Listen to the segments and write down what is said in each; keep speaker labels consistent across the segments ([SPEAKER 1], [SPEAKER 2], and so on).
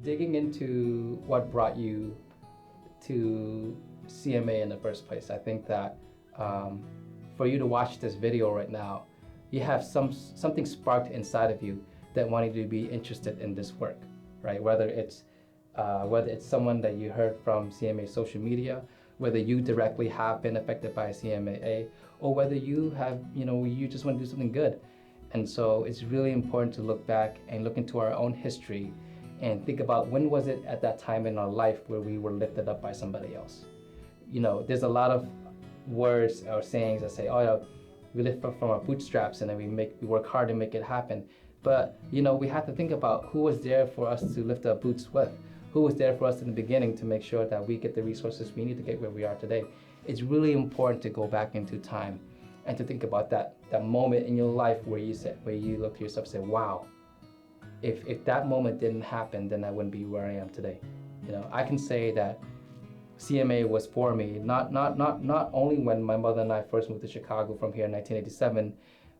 [SPEAKER 1] digging into what brought you to CMA in the first place, I think that for you to watch this video right now, you have something sparked inside of you that wanted you to be interested in this work, right? Whether it's someone that you heard from CMA social media, whether you directly have been affected by CMAA, or whether you have, you just want to do something good. And so it's really important to look back and look into our own history and think about when was it at that time in our life where we were lifted up by somebody else. There's a lot of words or sayings that say, we lift up from our bootstraps and then we work hard to make it happen. But we have to think about who was there for us to lift our boots with, who was there for us in the beginning to make sure that we get the resources we need to get where we are today. It's really important to go back into time and to think about that moment in your life where you look to yourself and say, wow, if that moment didn't happen, then I wouldn't be where I am today. I can say that CMA was for me, not only when my mother and I first moved to Chicago from here in 1987,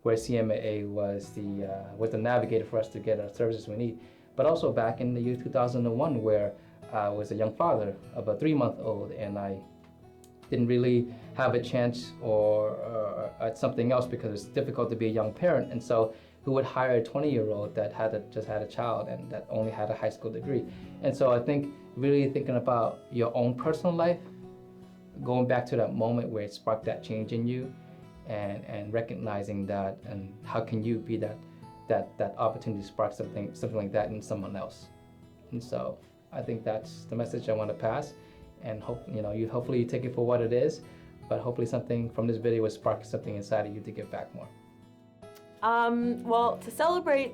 [SPEAKER 1] where CMAA was the navigator for us to get our services we need, but also back in the year 2001, where I was a young father of a 3-month-old, and I didn't really have a chance or at something else because it's difficult to be a young parent. And so who would hire a 20-year-old that just had a child and that only had a high school degree? And so I think really thinking about your own personal life, going back to that moment where it sparked that change in you, and recognizing that, and how can you be that opportunity to spark something like that in someone else. And so I think that's the message I want to pass, and hopefully you take it for what it is, but hopefully something from this video will spark something inside of you to give back more.
[SPEAKER 2] Well, to celebrate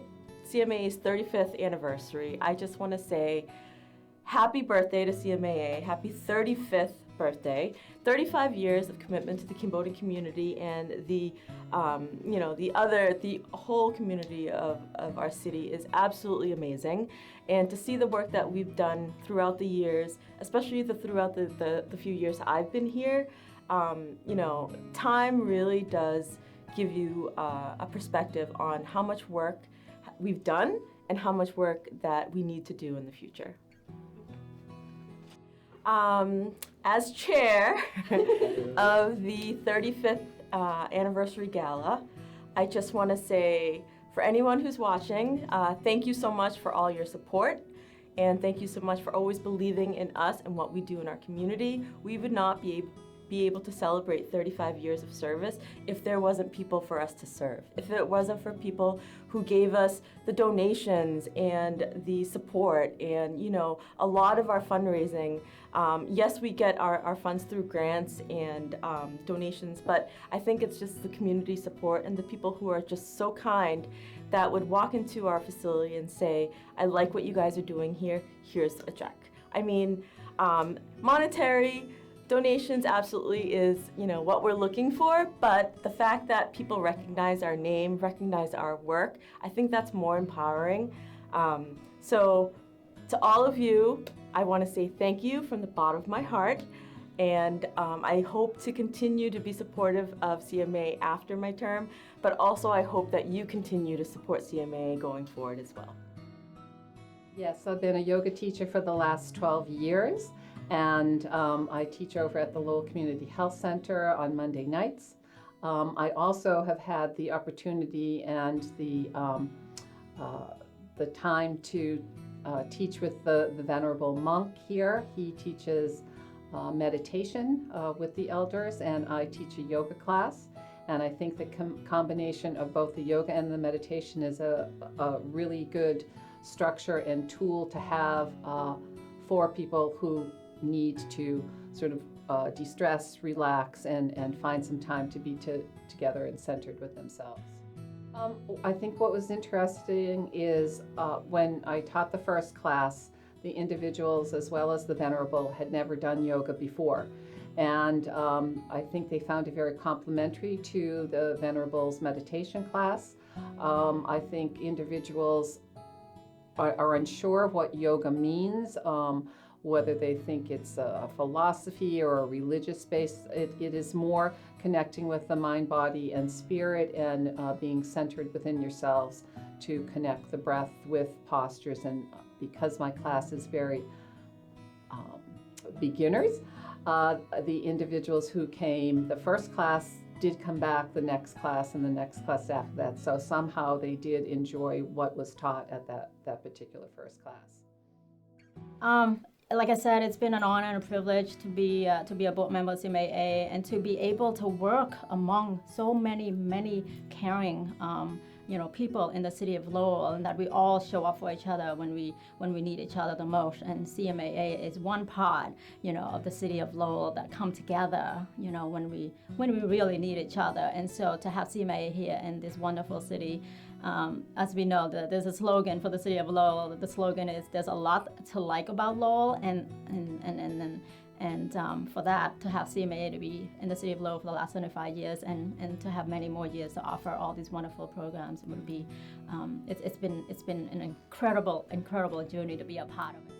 [SPEAKER 2] CMA's 35th anniversary, I just want to say happy birthday to CMAA, happy 35th birthday. 35 years of commitment to the Cambodian community and the whole community of our city is absolutely amazing. And to see the work that we've done throughout the years, especially throughout the few years I've been here, time really does give you a perspective on how much work we've done and how much work that we need to do in the future. As chair of the 35th anniversary gala, I just want to say, for anyone who's watching, thank you so much for all your support, and thank you so much for always believing in us and what we do in our community. We would not be able to celebrate 35 years of service if there wasn't people for us to serve, if it wasn't for people who gave us the donations and the support and a lot of our fundraising. Yes, we get our funds through grants and donations, but I think it's just the community support and the people who are just so kind that would walk into our facility and say, I like what you guys are doing here, here's a check. I mean, monetary donations absolutely is, what we're looking for, but the fact that people recognize our name, recognize our work, I think that's more empowering. So to all of you, I want to say thank you from the bottom of my heart, and I hope to continue to be supportive of CMA after my term, but also I hope that you continue to support CMA going forward as well.
[SPEAKER 3] Yes, I've been a yoga teacher for the last 12 years. And I teach over at the Lowell Community Health Center on Monday nights. I also have had the opportunity and the time to teach with the Venerable Monk here. He teaches meditation with the elders, and I teach a yoga class. And I think the combination of both the yoga and the meditation is a really good structure and tool to have for people who need to sort of de-stress, relax, and find some time to be together and centered with themselves. I think what was interesting is when I taught the first class, the individuals as well as the Venerable had never done yoga before. And I think they found it very complementary to the Venerable's meditation class. I think individuals are unsure of what yoga means, whether they think it's a philosophy or a religious base. It is more connecting with the mind, body, and spirit, and being centered within yourselves to connect the breath with postures. And because my class is very beginners, the individuals who came the first class did come back the next class and the next class after that. So somehow they did enjoy what was taught at that particular first class.
[SPEAKER 4] Like I said, it's been an honor and a privilege to be a board member of CMAA and to be able to work among so many caring people in the city of Lowell, and that we all show up for each other when we need each other the most. And CMAA is one part, of the city of Lowell that come together, when we really need each other. And so to have CMAA here in this wonderful city, as we know, there's a slogan for the city of Lowell. The slogan is "There's a lot to like about Lowell," and for that, to have CMAA to be in the city of Lowell for the last 75 years and to have many more years to offer all these wonderful programs would be, it's been an incredible journey to be a part of it.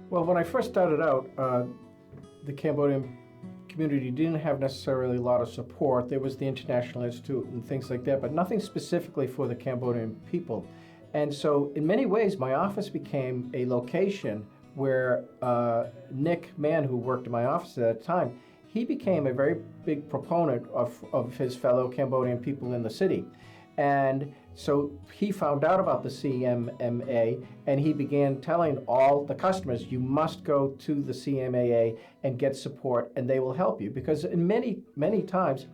[SPEAKER 5] Well, when I first started out, the Cambodian community didn't have necessarily a lot of support. There was the International Institute and things like that, but nothing specifically for the Cambodian people. And so in many ways, my office became a location where Nick Mann, who worked in my office at that time, he became a very big proponent of his fellow Cambodian people in the city. And so he found out about the CMAA, and he began telling all the customers, you must go to the CMAA and get support, and they will help you. Because in many times,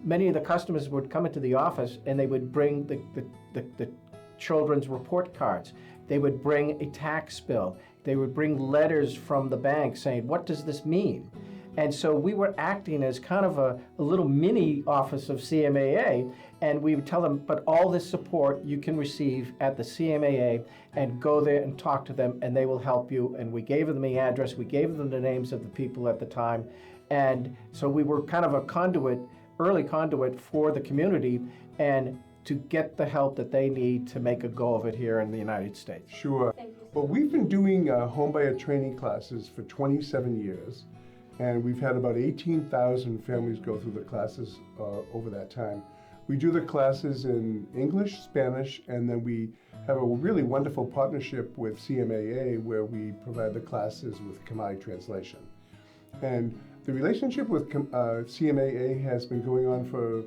[SPEAKER 5] many of the customers would come into the office and they would bring the children's report cards. They would bring a tax bill. They would bring letters from the bank saying, what does this mean? And so we were acting as kind of a little mini office of CMAA, and we would tell them, but all this support you can receive at the CMAA, and go there and talk to them, and they will help you. And we gave them the address, we gave them the names of the people at the time. And so we were kind of a conduit, early conduit for the community, and to get the help that they need to make a go of it here in the United States.
[SPEAKER 6] Sure. Well, we've been doing homebuyer training classes for 27 years. And we've had about 18,000 families go through the classes over that time. We do the classes in English, Spanish, and then we have a really wonderful partnership with CMAA where we provide the classes with Khmer translation. And the relationship with CMAA has been going on for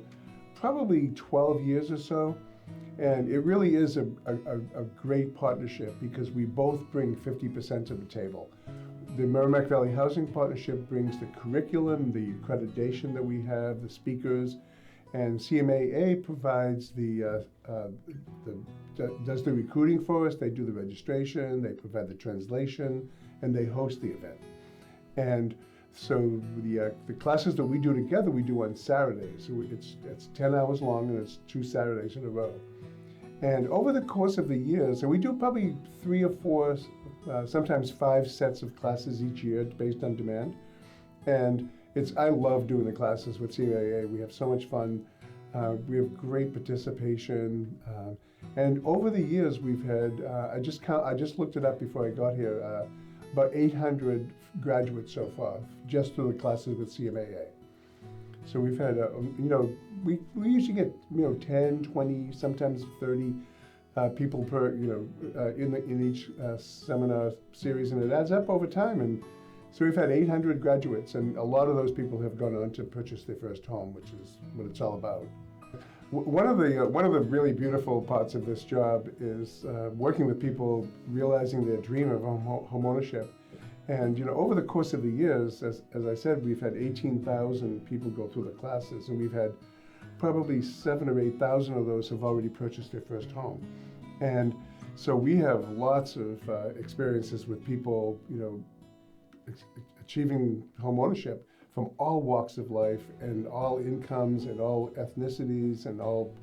[SPEAKER 6] probably 12 years or so. And it really is a great partnership because we both bring 50% to the table. The Merrimack Valley Housing Partnership brings the curriculum, the accreditation that we have, the speakers, and CMAA provides does the recruiting for us. They do the registration, they provide the translation, and they host the event. And so the classes that we do together, we do on Saturdays. So it's 10 hours long, and it's 2 Saturdays in a row. And over the course of the years, and we do probably 3 or 4, sometimes 5 sets of classes each year based on demand. And I love doing the classes with CMAA. We have so much fun. We have great participation. And over the years, we've had, I just looked it up before I got here, about 800 graduates so far, just through the classes with CMAA. So we've had, we usually get, 10, 20, sometimes 30 people per, in each seminar series, and it adds up over time. And so we've had 800 graduates, and a lot of those people have gone on to purchase their first home, which is what it's all about. One of the really beautiful parts of this job is working with people realizing their dream of homeownership. And over the course of the years, as I said, we've had 18,000 people go through the classes, and we've had probably 7,000 or 8,000 of those have already purchased their first home. And so we have lots of experiences with people, achieving homeownership from all walks of life and all incomes and all ethnicities and all,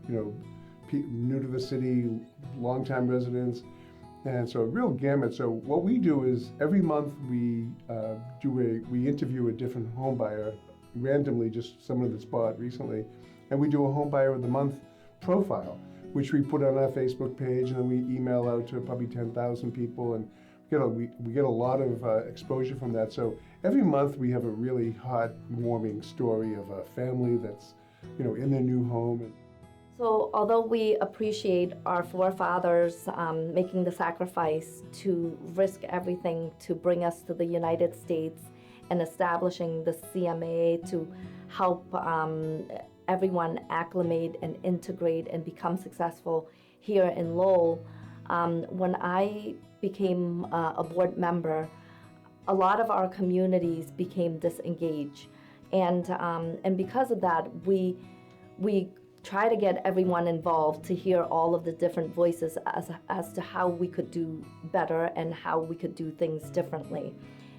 [SPEAKER 6] new to the city, longtime residents. And so a real gamut. So what we do is every month we interview a different home buyer randomly, just someone that's bought recently, and we do a home buyer of the month profile, which we put on our Facebook page, and then we email out to probably 10,000 people, and we get a lot of exposure from that. So every month we have a really heartwarming story of a family that's in their new home.
[SPEAKER 7] So, although we appreciate our forefathers making the sacrifice to risk everything to bring us to the United States and establishing the CMAA to help everyone acclimate and integrate and become successful here in Lowell, when I became a board member, a lot of our communities became disengaged, and because of that, we try to get everyone involved to hear all of the different voices as to how we could do better and how we could do things differently.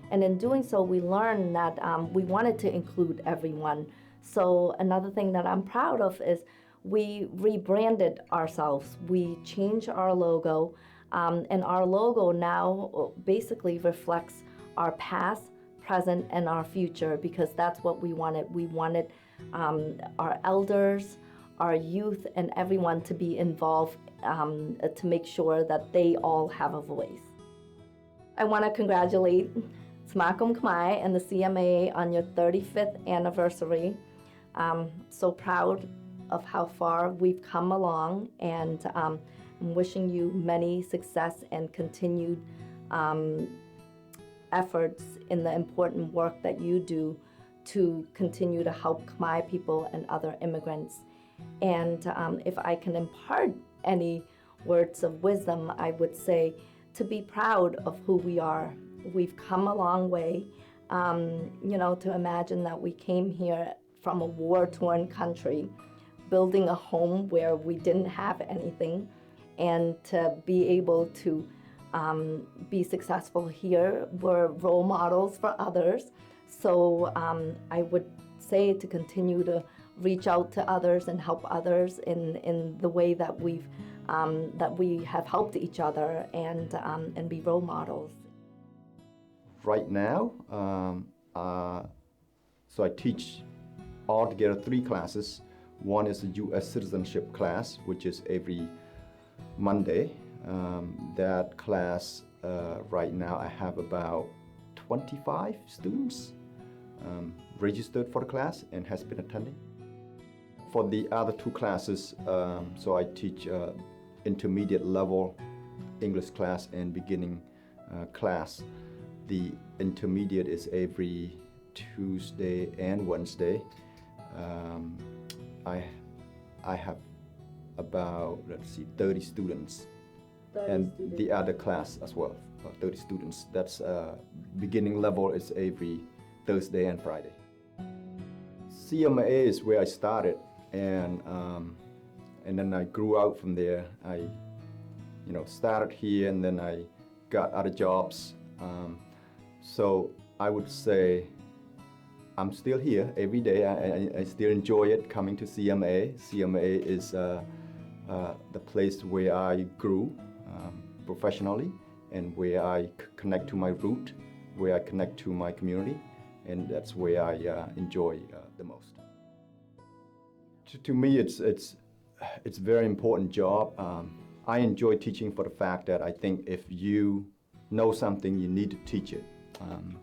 [SPEAKER 7] And in doing so, we learned that we wanted to include everyone. So another thing that I'm proud of is we rebranded ourselves. We changed our logo, and our logo now basically reflects our past, present, and our future, because that's what we wanted. We wanted our elders, our youth, and everyone to be involved to make sure that they all have a voice. I want to congratulate Smakum Khmer and the CMAA on your 35th anniversary. I'm so proud of how far we've come along, and I'm wishing you many success and continued efforts in the important work that you do to continue to help Khmer people and other immigrants. And if I can impart any words of wisdom, I would say to be proud of who we are. We've come a long way. To imagine that we came here from a war-torn country, building a home where we didn't have anything, and to be able to be successful here. We're role models for others. So I would say to continue to reach out to others and help others in the way that we have helped each other, and be role models.
[SPEAKER 8] Right now, so I teach altogether 3 classes. One is a U.S. citizenship class, which is every Monday. That class, right now I have about 25 students registered for the class and has been attending. For the other 2 classes, so I teach intermediate level English class and beginning class. The intermediate is every Tuesday and Wednesday. I have about 30 students, and the other class as well, 30 students. That's beginning level is every Thursday and Friday. CMAA is where I started, and then I grew out from there. I started here, and then I got other jobs. So I would say I'm still here every day. I still enjoy it, coming to CMAA. CMAA is the place where I grew professionally, and where I connect to my root, where I connect to my community, and that's where I enjoy the most. To me, it's a very important job. I enjoy teaching for the fact that I think if you know something, you need to teach it.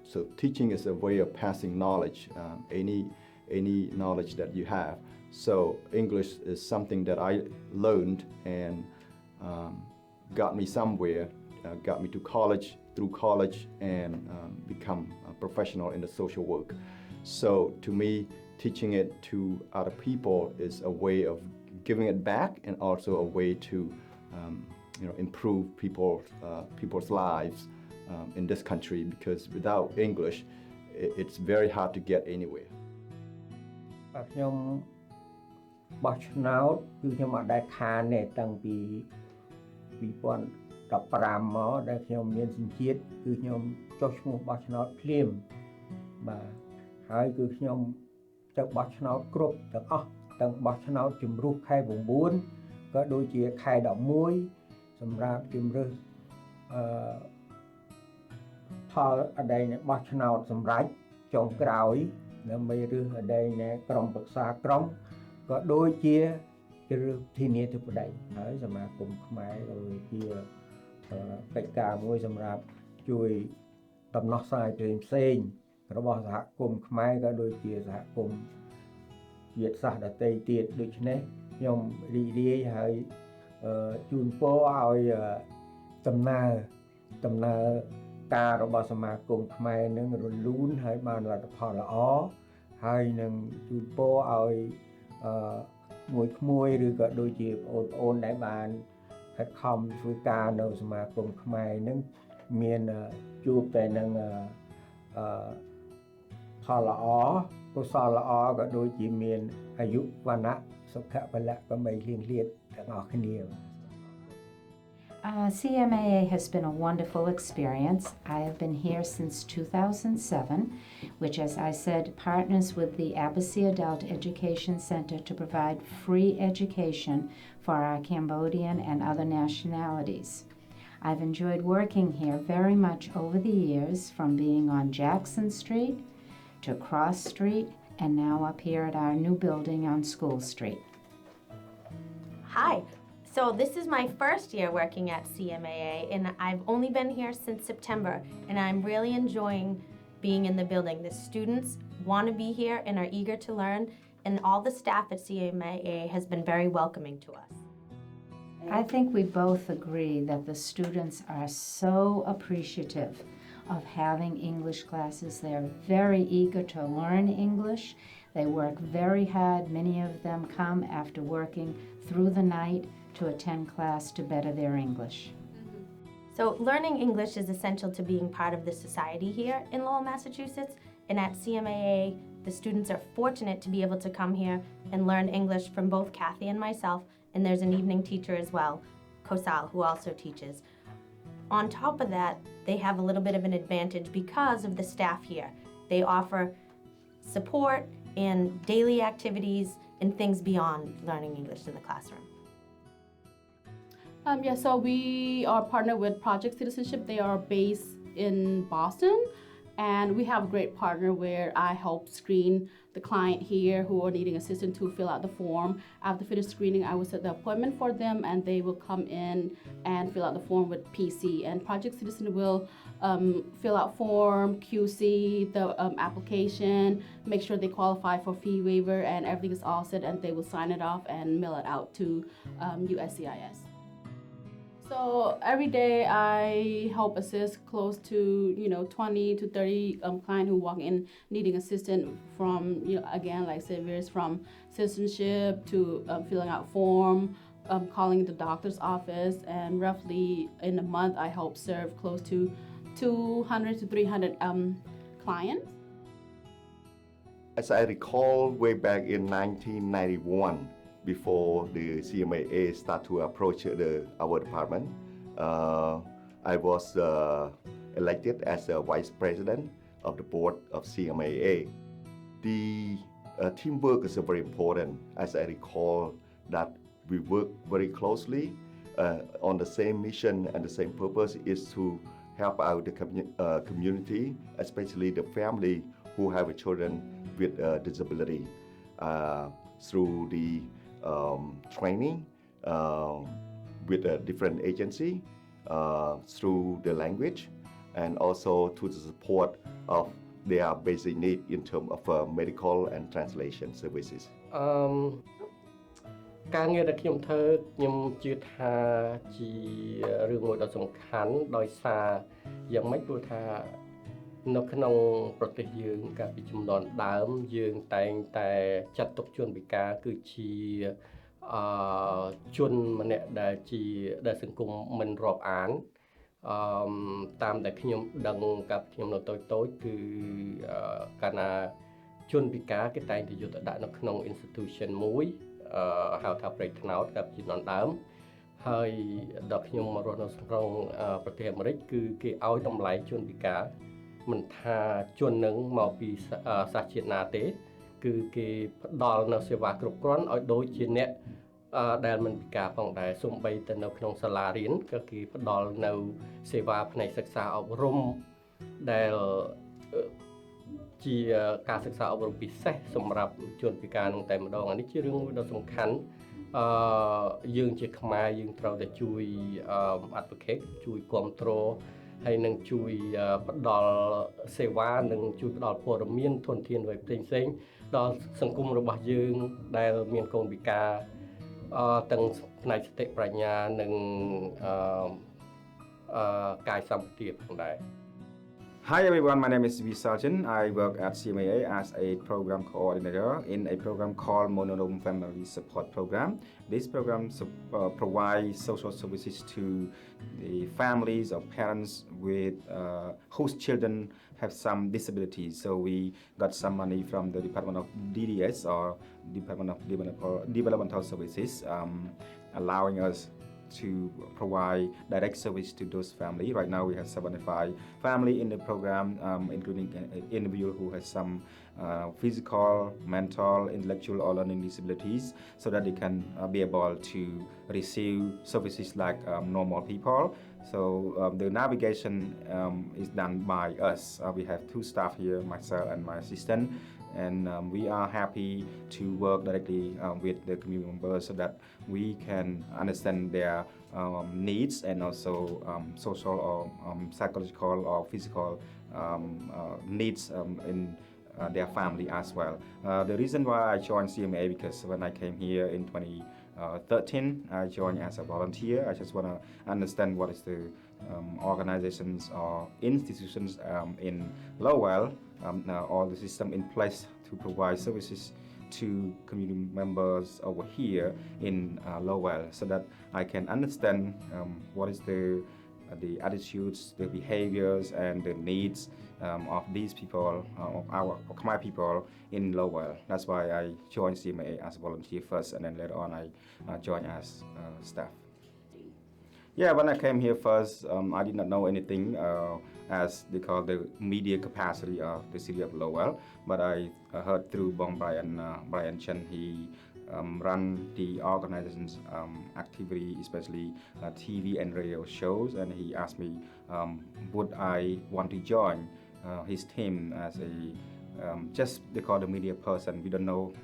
[SPEAKER 8] So teaching is a way of passing knowledge, any knowledge that you have. So English is something that I learned and got me somewhere, got me to college, through college, and become a professional in the social work. So to me, teaching it to other people is a way of giving it back, and also a way to improve people's lives in this country, because without English, it's very hard to get anywhere.
[SPEAKER 9] ខ្ញុំបោះឆ្នោតគឺខ្ញុំអត់ដែលខានទេតាំងពី2015មកដែលខ្ញុំមានសញ្ជាតិគឺខ្ញុំចុះឈ្មោះបោះឆ្នោតភ្លាមបាទហើយគឺខ្ញុំទៅបោះឆ្នោតគ្រប់ទាំងអស់ទាំងបោះឆ្នោតជំរុះខែ9ក៏ដូចជាខែ11សម្រាប់ជំរើសផលអដែងបោះឆ្នោតសម្រាប់ចុងក្រោយដើម្បីរើសអដែងក្រុមប្រឹក្សាក្រុមក៏ដូចជាជ្រើសធានាធិបតីហើយសមាគមខ្មែរក៏ជាកិច្ចការមួយសម្រាប់ជួយដំណោះស្រាយផ្សេងៗរបស់សហគមន៍ខ្មែរក៏ដូចជាសហគមន៍ជាតិសាសន៍ដទៃទៀតដូច្នេះ ខ្ញុំរីករាយហើយជូនពរឲ្យដំណើរការរបស់សមាគមខ្មែរនឹងរលូនហើយបានលទ្ធផលល្អហើយនឹងជូនពរឲ្យក្មួយឬក៏ដូចជាបងប្អូនដែលបានខិតខំធ្វើការនៅសមាគមខ្មែរនឹងមានជួបតែនឹងផលល្អកុសលល្អក៏ដូចជាមានអាយុវណ្ណៈសុខៈពលៈក៏បីលៀងលាតទាំងអស់គ្នា
[SPEAKER 10] CMAA has been a wonderful experience. I have been here since 2007, which, as I said, partners with the Abbasia Adult Education Center to provide free education for our Cambodian and other nationalities. I've enjoyed working here very much over the years, from being on Jackson Street to Cross Street, and now up here at our new building on School Street.
[SPEAKER 11] Hi. So this is my first year working at CMAA, and I've only been here since September, and I'm really enjoying being in the building. The students want to be here and are eager to learn, and all the staff at CMAA has been very welcoming to us.
[SPEAKER 10] I think we both agree that the students are so appreciative of having English classes. They're very eager to learn English. They work very hard. Many of them come after working through the night to attend class to better their English.
[SPEAKER 11] So learning English is essential to being part of the society here in Lowell, Massachusetts, and at CMAA, the students are fortunate to be able to come here and learn English from both Kathy and myself, and there's an evening teacher as well, Kosal, who also teaches. On top of that, they have a little bit of an advantage because of the staff here. They offer support and daily activities and things beyond learning English in the classroom.
[SPEAKER 12] So we are partnered with Project Citizenship. They are based in Boston, and we have a great partner where I help screen the client here who are needing assistance to fill out the form. After finish screening, I will set the appointment for them, and they will come in and fill out the form with PC. And Project Citizen will fill out form, QC the application, make sure they qualify for fee waiver, and everything is all set, and they will sign it off and mail it out to USCIS. So every day I help assist close to 20 to 30 clients who walk in needing assistance from again, like say, varies from citizenship to filling out form, calling the doctor's office, and roughly in a month I help serve close to 200 to 300 clients.
[SPEAKER 13] As I recall, way back in 1991. Before the CMAA start to approach our department, I was elected as a vice president of the board of CMAA. The teamwork is very important. As I recall, that we work very closely on the same mission, and the same purpose is to help out the community, especially the family who have children with disability, through the training with a different agency, through the language, and also to the support of their basic need in terms of medical and translation services.
[SPEAKER 1] ការងារដែលខ្ញុំធ្វើខ្ញុំជឿថាជារឿងមួយដ៏សំខាន់ដោយសារយ៉ាងម៉េចព្រោះថានៅក្នុងប្រទេសយើងកាលពីជំនាន់ដើមយើងតែងតែចាត់ទុកជនពិការគឺជាជនម្នាក់ដែលសង្គមមិនរាប់អានតាមដែលខ្ញុំដឹងកាលពីខ្ញុំនៅតូចៗគឺកាលណាជនពិការគេតែងតែយកទៅដាក់នៅក្នុង institution មួយហៅថាព្រៃថ្នោតកាលពីជំនាន់ដើមហើយដល់ខ្ញុំមករស់នៅក្នុងប្រទេសអាមេរិកគឺគេឲ្យតម្លៃជនពិការមិនថាជននឹងមកពីសាសជាតិណាទេគឺគេផ្ដល់នៅសេវាគ្រប់គ្រាន់ឲ្យដូចជាអ្នកដែលមិនពិការផងដែរសូម្បីតែនៅក្នុងសាលារៀនក៏គេផ្ដល់នៅសេវាផ្នែកសិក្សាអប់រំដែលជាការសិក្សាអប់រំពិសេសសម្រាប់ជនពិការនឹងតែម្ដងអានេះជារឿងមួយដ៏សំខាន់យើងជាខ្មែរយើងត្រូវតែជួយ advocate ជួយគ្រប់គ្រងហើយនឹងជួយផ្ដល់សេវានិងជួយផ្ដល់ព័ត៌មានធនធានផ្សេងៗដល់សង្គមរបស់យើងដែលមានកូនពិការ
[SPEAKER 14] ទាំងផ្នែកសតិប្រាជ្ញានិងកាយសម្បទាផងដែរ
[SPEAKER 15] Hi everyone, my name is V. Sargent. I work at CMAA as a program coordinator in a program called Monohome Family Support Program. This program provides social services to the families or parents with whose children have some disabilities. So we got some money from the Department of DDS or Department of Developmental Services, allowing us to provide direct service to those families. Right now we have 75 families in the program, including an individual who has some physical, mental, intellectual or learning disabilities, so that they can be able to receive services like normal people. So the navigation is done by us. We have 2 staff here, myself and my assistant, and we are happy to work directly with the community members so that we can understand their needs and also social or psychological or physical needs in their family as well. The reason why I joined CMA because when I came here in 2013, I joined as a volunteer. I just want to understand what is the organizations or institutions in Lowell, or the system in place to provide services to community members over here in Lowell, so that I can understand what is the attitudes, the behaviors, and the needs of these people, of my people in Lowell. That's why I joined CMAA as a volunteer first, and then later on I joined as staff. Yeah, when I came here first, I did not know anything as they call the media capacity of the city of Lowell, but I heard through Bong Brian Chen. He run the organization's activity, especially TV and radio shows, and he asked me would I want to join his team as a just they call the media person. We don't know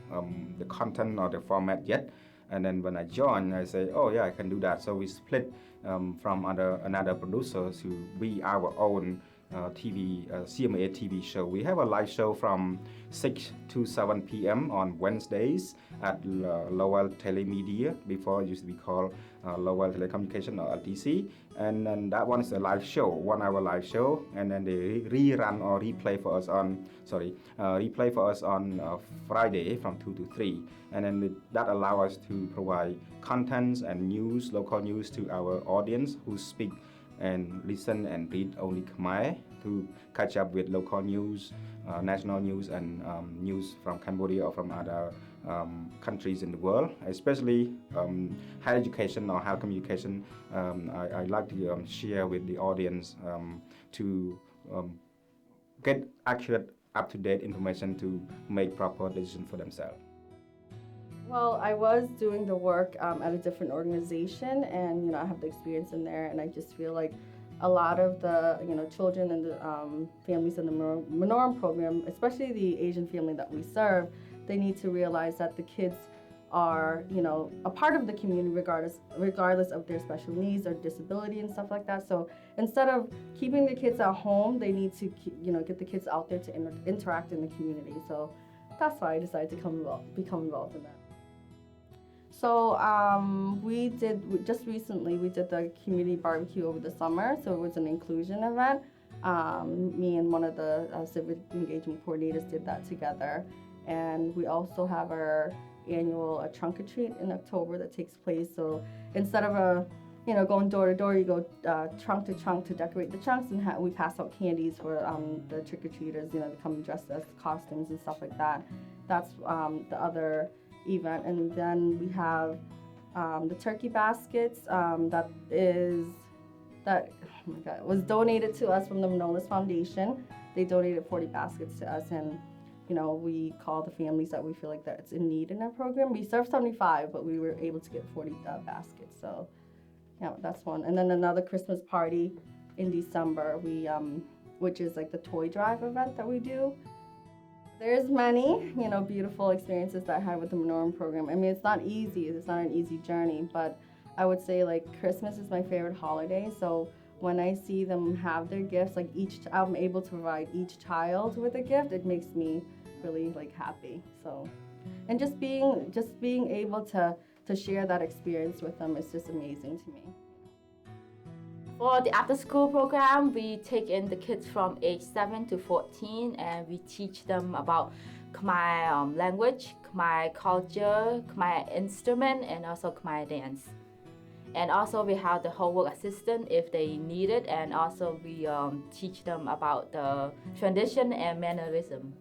[SPEAKER 15] the content or the format yet. And then when I joined, I say, oh yeah, I can do that. So we split from another producer to be our own CMAA TV show. We have a live show from 6 to 7 p.m. on Wednesdays at Lowell Telemedia. Before it used to be called Lowell Telecommunication or LTC. And then that one is a live show, 1 hour live show. And then they rerun or replay for us on Friday from 2 to 3. And then that allows us to provide contents and news, local news to our audience who speak and listen and read only Khmer, to catch up with local news, national news, and news from Cambodia or from other countries in the world, especially higher education or higher communication. I like to share with the audience to get accurate, up-to-date information to make proper decisions for themselves.
[SPEAKER 2] Well, I was doing the work at a different organization, and I have the experience in there, and I just feel like a lot of the children and the families in the Monohome program, especially the Asian family that we serve, they need to realize that the kids are a part of the community regardless of their special needs or disability and stuff like that. So instead of keeping the kids at home, they need to get the kids out there to interact in the community. So that's why I decided to become involved in that. So just recently we did the community barbecue over the summer, so it was an inclusion event. Me and one of the civic engagement coordinators did that together. And we also have our annual trunk or treat in October that takes place. So instead of going door to door, you go trunk to trunk to decorate the trunks, and we pass out candies for the trick-or-treaters, they come dressed as costumes and stuff like that. That's the other event. And then we have the turkey baskets that was donated to us from the Manolis Foundation. They donated 40 baskets to us, and we call the families that we feel like that's in need in our program. We serve 75, but we were able to get 40 baskets. So yeah, that's one. And then another Christmas party in December, which is like the toy drive event that we do. There's many, beautiful experiences that I had with the Monohome program. I mean, it's not easy. It's not an easy journey, but I would say like Christmas is my favorite holiday. So when I see them have their gifts, like I'm able to provide each child with a gift, it makes me really happy. So, and just being able to
[SPEAKER 12] to share that experience with them is just amazing to me.
[SPEAKER 16] For the after-school program, we take in the kids from age 7 to 14 and we teach them about Khmer language, Khmer culture, Khmer instrument, and also Khmer dance. And also we have the homework assistant if they need it, and also we teach them about the tradition and mannerism.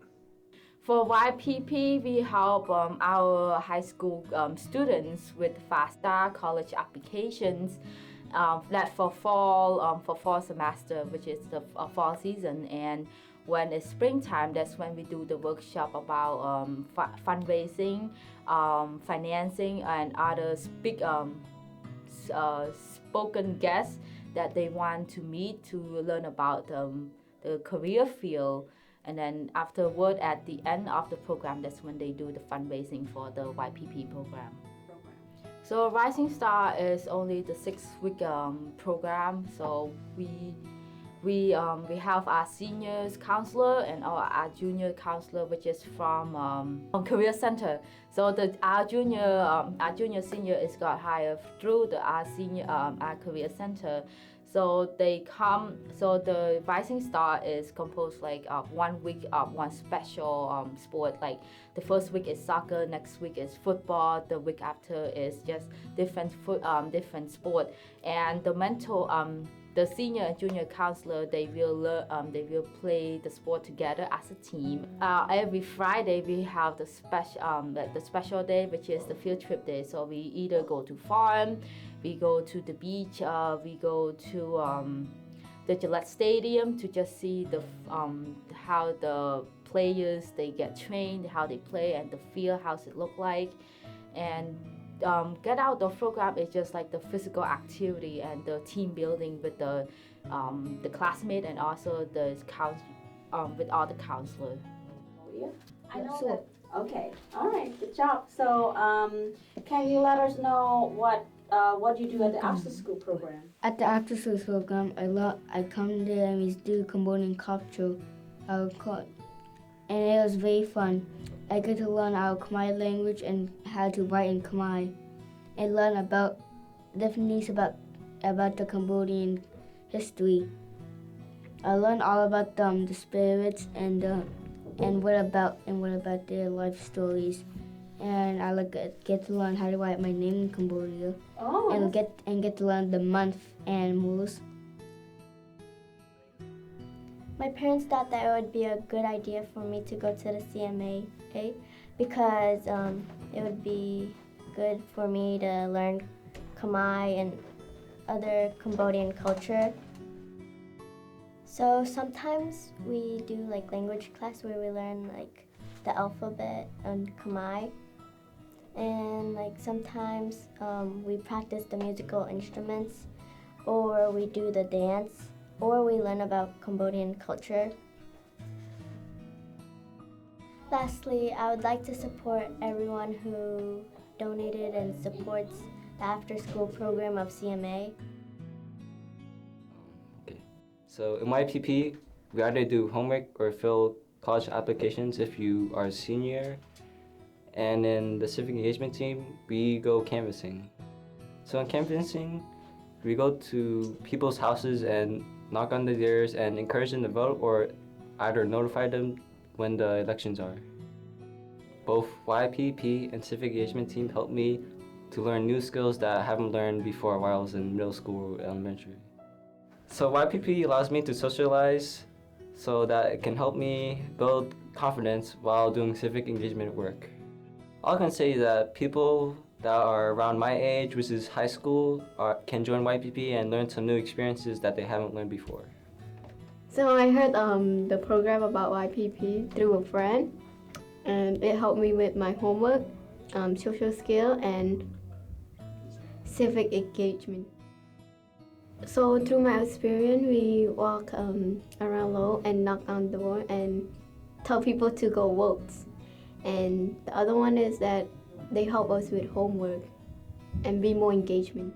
[SPEAKER 16] For YPP, we help our high school students with FASTA college applications that for fall semester, which is the fall season. And when it's springtime, that's when we do the workshop about fundraising, financing, and other spoken guests that they want to meet to learn about the career field. And then afterward, at the end of the program, that's when they do the fundraising for the YPP program. So Rising Star is only the 6-week program. So we have our seniors counselor and our junior counselor, which is from Career Center. So our junior senior is got hired through our Career Center. So they come. So the Rising Star is composed like of 1 week of one special sport. Like the first week is soccer, next week is football, the week after is just different sport. And the senior and junior counselor, they will play the sport together as a team. Every Friday we have the special day, which is the field trip day. So we either go to farm, we go to the beach, we go to the Gillette Stadium to just see how the players they get trained, how they play, and the field, how's it look like. And Get Outdoor program is just like the physical activity and the team building with the classmate and also with all the counselors.
[SPEAKER 17] I know that. Okay. All right. Good job. So, can you let us know what you do at the after-school program?
[SPEAKER 18] At the after-school program, I come there and we do Cambodian culture, and it was very fun. I get to learn our Khmer language and how to write in Khmer, and learn about different things about the Cambodian history. I learned all about the spirits and what about their life stories, and I get to learn how to write my name in Cambodia, and get to learn the month animals.
[SPEAKER 19] My parents thought that it would be a good idea for me to go to the CMAA because it would be good for me to learn Khmer and other Cambodian culture. So sometimes we do like language class where we learn like the alphabet and Khmer, and like sometimes we practice the musical instruments, or we do the dance, or we learn about Cambodian culture. Lastly, I would like to support everyone who donated and supports the after-school program of CMA.
[SPEAKER 20] So in YPP, we either do homework or fill college applications if you are a senior. And in the civic engagement team, we go canvassing. So in canvassing, we go to people's houses and knock on the doors and encourage them to vote, or either notify them when the elections are. Both YPP and civic engagement team helped me to learn new skills that I haven't learned before while I was in middle school or elementary. So YPP allows me to socialize so that it can help me build confidence while doing civic engagement work. All I can say is that people that are around my age, which is high school, can join YPP and learn some new experiences that they haven't learned before.
[SPEAKER 21] So I heard the program about YPP through a friend, and it helped me with my homework, social skill, and civic engagement. So through my experience, we walk around Lowell and knock on the door and tell people to go vote. And the other one is that they help us with homework and be more engagement.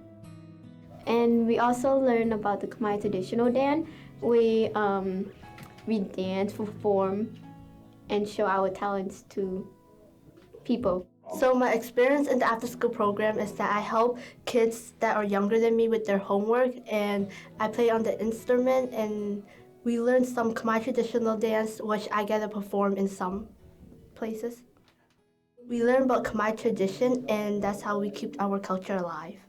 [SPEAKER 21] And we also learn about the Khmer traditional dance. We dance, perform, and show our talents to people.
[SPEAKER 3] So my experience in the after-school program is that I help kids that are younger than me with their homework, and I play on the instrument, and we learn some Khmer traditional dance, which I get to perform in some places. We learn about Khmer tradition, and that's how we keep our culture alive.